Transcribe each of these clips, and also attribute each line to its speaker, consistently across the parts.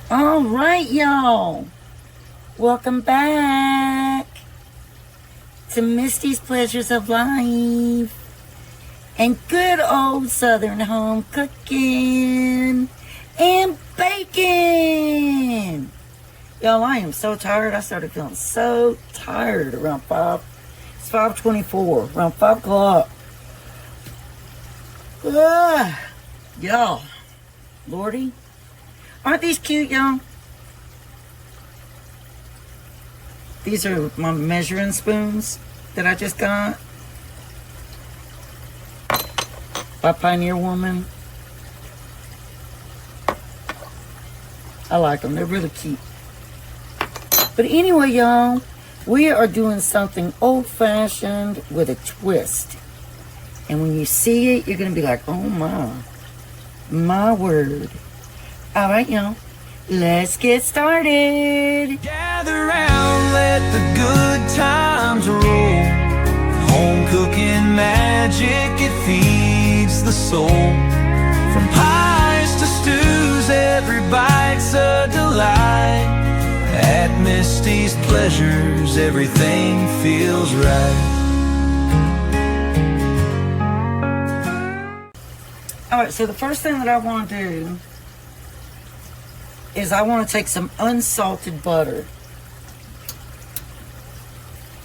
Speaker 1: All right, y'all. Welcome back to Misty's Pleasures of Life and good old Southern home cooking and bacon. Y'all, I am so tired. I started feeling so tired around 5. It's 5:24, around 5 o'clock. Y'all, Lordy. Aren't these cute, y'all? These are my measuring spoons that I just got by Pioneer Woman. I like them. They're really cute. But anyway, y'all, we are doing something old-fashioned with a twist. And when you see it, you're going to be like, oh my word. All right, y'all, let's get started.
Speaker 2: Gather round, let the good times roll. Home cooking magic, it feeds the soul. From pies to stews, every bite's a delight. At Misty's Pleasures, everything feels right.
Speaker 1: All right, so the first thing that I want to do is I want to take some unsalted butter.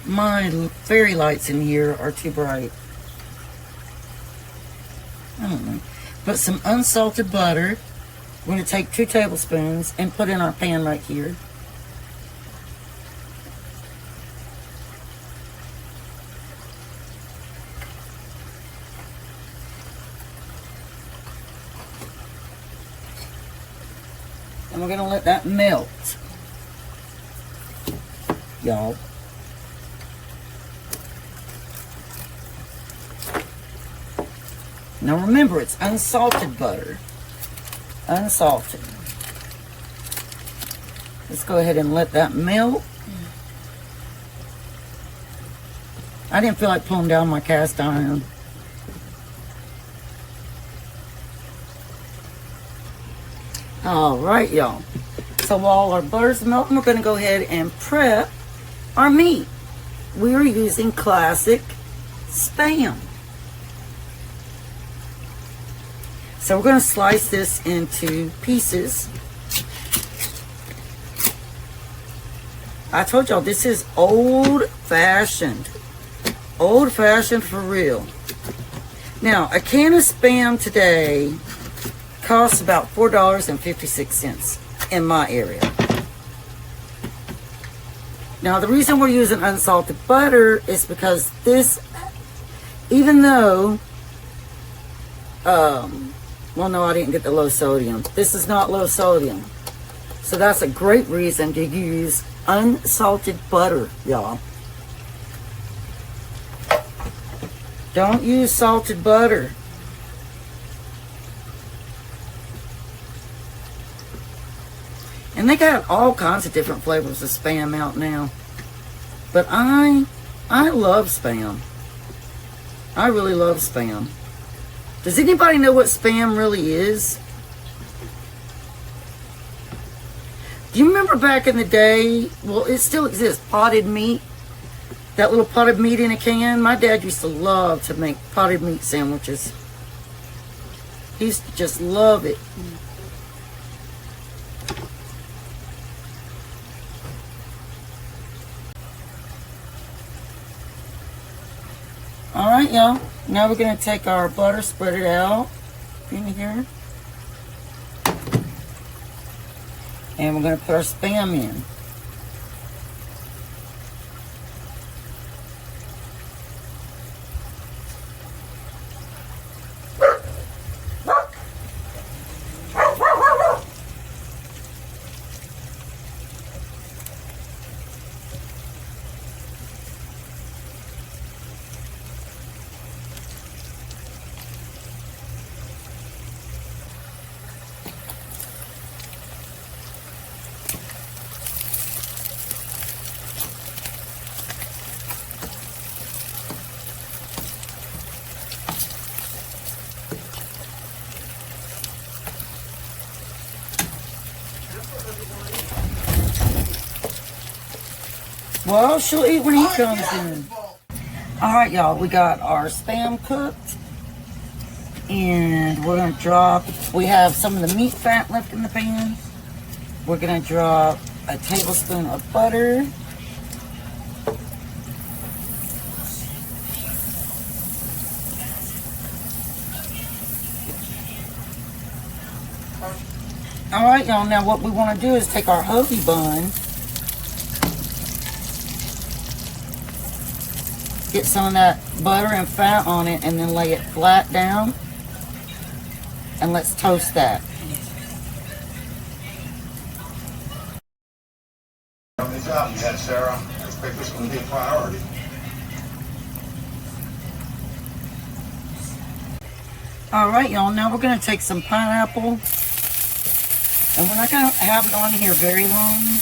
Speaker 1: My fairy lights in here are too bright. I don't know. But some unsalted butter. We're going to take 2 tablespoons and put in our pan right here. And we're going to let that melt, y'all. Now remember, it's unsalted butter. Unsalted. Let's go ahead and let that melt. I didn't feel like pulling down my cast iron. All right, y'all. So while our butter's melting, we're going to go ahead and prep our meat. We are using classic Spam. So we're going to slice this into pieces. I told y'all this is old-fashioned. Old-fashioned for real. Now, a can of Spam today costs about $4.56 in my area. Now, the reason we're using unsalted butter is because this, even though, well, no, I didn't get the low sodium. This is not low sodium. So that's a great reason to use unsalted butter, y'all. Don't use salted butter. And they got all kinds of different flavors of Spam out now. But I love Spam. I really love Spam. Does anybody know what Spam really is? Do you remember back in the day, well, it still exists, potted meat? That little potted meat in a can? My dad used to love to make potted meat sandwiches. He used to just love it. Alright, y'all. Now we're going to take our butter, spread it out in here. And we're going to put our Spam in. Well, she'll eat when he comes in. Alright, y'all, we got our Spam cooked. And we're going to drop, we have some of the meat fat left in the pan. We're going to drop a tablespoon of butter. Alright, y'all, now what we want to do is take our hoagie bun, get some of that butter and fat on it, and then lay it flat down. And let's toast that.
Speaker 3: Good job you had, Sarah. I expect this will be a priority.
Speaker 1: Alright, y'all, now we're going to take some pineapple. And we're not going to have it on here very long.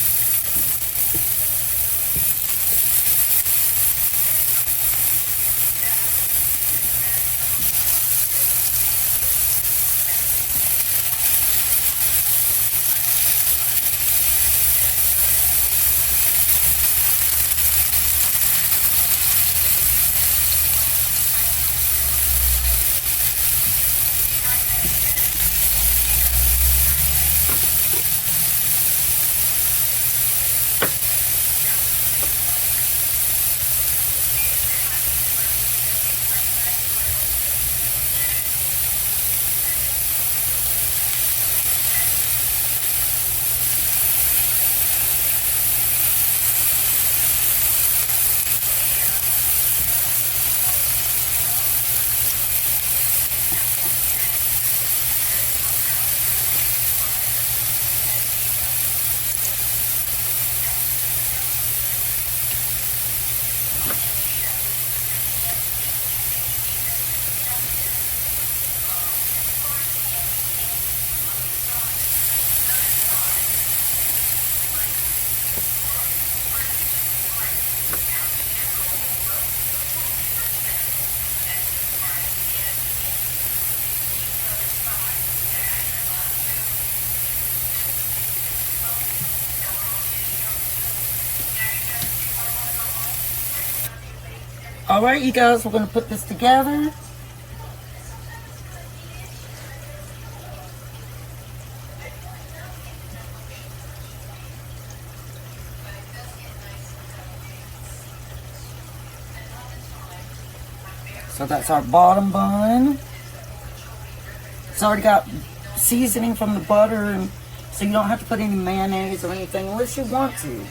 Speaker 1: Alright, you guys, we're going to put this together. So that's our bottom bun. It's already got seasoning from the butter, and so you don't have to put any mayonnaise or anything unless you want to.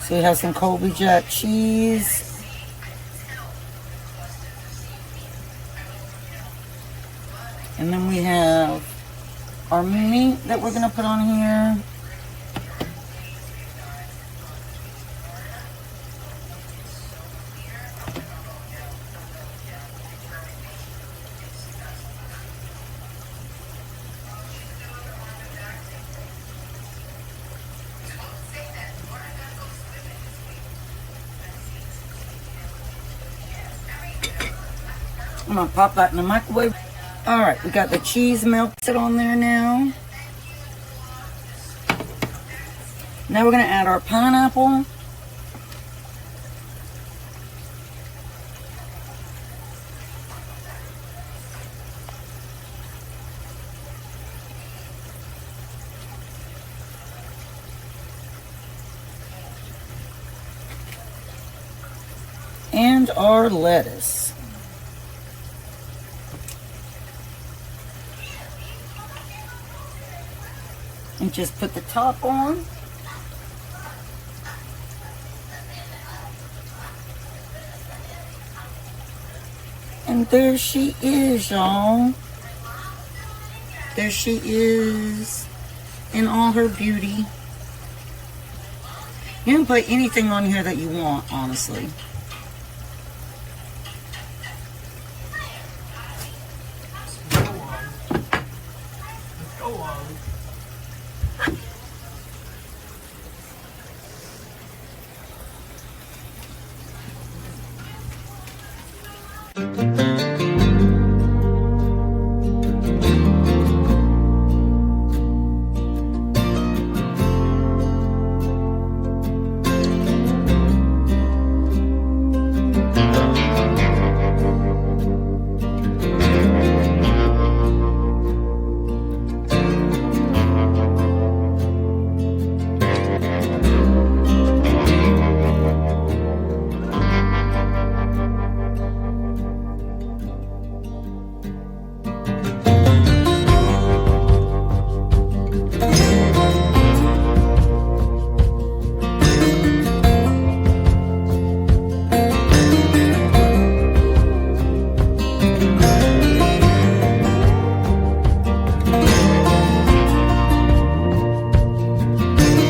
Speaker 1: So it has some Colby Jack cheese. And then we have our meat that we're going to put on here. I'm going to pop that in the microwave. Alright, we got the cheese melted on there now. Now we're going to add our pineapple. And our lettuce. And just put the top on. And there she is, y'all. There she is in all her beauty. You can put anything on here that you want, honestly.